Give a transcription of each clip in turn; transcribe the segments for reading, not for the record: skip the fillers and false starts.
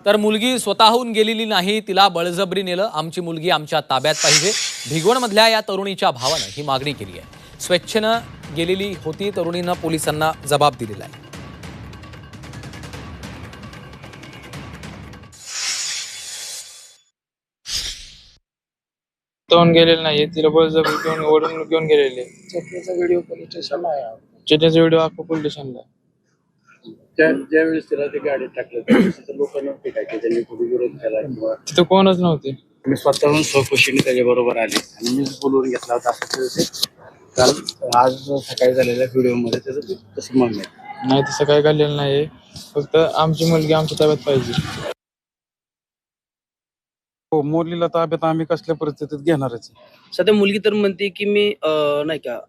तर मुलगी स्वतःहून गेलेली नाही, तिला बळजबरी नेलं. आमची मुलगी आमच्या ताब्यात पाहिजे. भिगवणमधल्या या तरुणीच्या भावानं ही मागणी केली आहे. स्वेच्छेनं गेलेली होती तरुणीनं पोलिसांना जबाब दिलेला आहे. घेऊन गेलेले नाही, तिला बळजबरी घेऊन ओढून घेऊन गेलेले. चटणीचा व्हिडिओ पोलीस स्टेशनला आहे. चिठ्ठीचा व्हिडिओ अख्खा पोलीस स्टेशनला. ज्यावेळेस तिला ते गाडीत टाकलं त्यावेळेस तिथं लोक नव्हते काय की त्यांनी कुठे विरोध केला किंवा तिथं कोणच नव्हते. मी स्वतःहून स्वखुशीने त्याच्याबरोबर आले आणि मीच बोलवून घेतला होता असं ते काल आज सकाळी झालेल्या व्हिडिओमध्ये त्याचं तशी मागणी आहे. नाही तसं काय घडलेलं नाही, फक्त आमची मुलगी आमच्या ताब्यात पाहिजे. हो, मुलीला ताब्यात आम्ही कसल्या परिस्थितीत घेणारच. सध्या मुलगी तर म्हणते की मी नाही का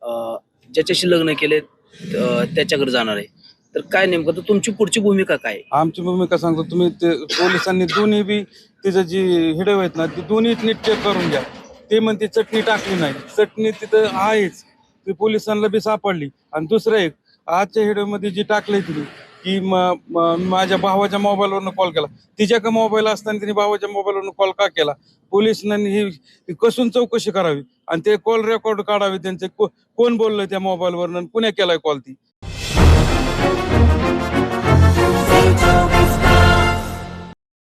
ज्याच्याशी लग्न केले त्याच्याकडे जाणार आहे. तर काय नेमकं तर तुमची पुढची भूमिका काय आहे? आमची भूमिका सांगतो, तुम्ही ते पोलिसांनी दोन्ही बी तिचं जी हिडव आहेत ना ती दोन्ही नीट चेक करून घ्या. ते म्हणते चटणी टाकली नाही, चटणी तिथं आहेच, ती पोलिसांना बी सापडली. आणि दुसरं एक आजच्या हिडवमध्ये जी टाकली तिने की माझ्या भावाच्या मोबाईलवरनं कॉल केला, तिच्या का मोबाईल असताना तिने भावाच्या मोबाईलवरनं कॉल का केला. पोलिसांनी ही कसून चौकशी करावी आणि ते कॉल रेकॉर्ड काढावे, त्यांचे कोण बोललं त्या मोबाईलवरनं, कुण्या केलाय कॉल ती.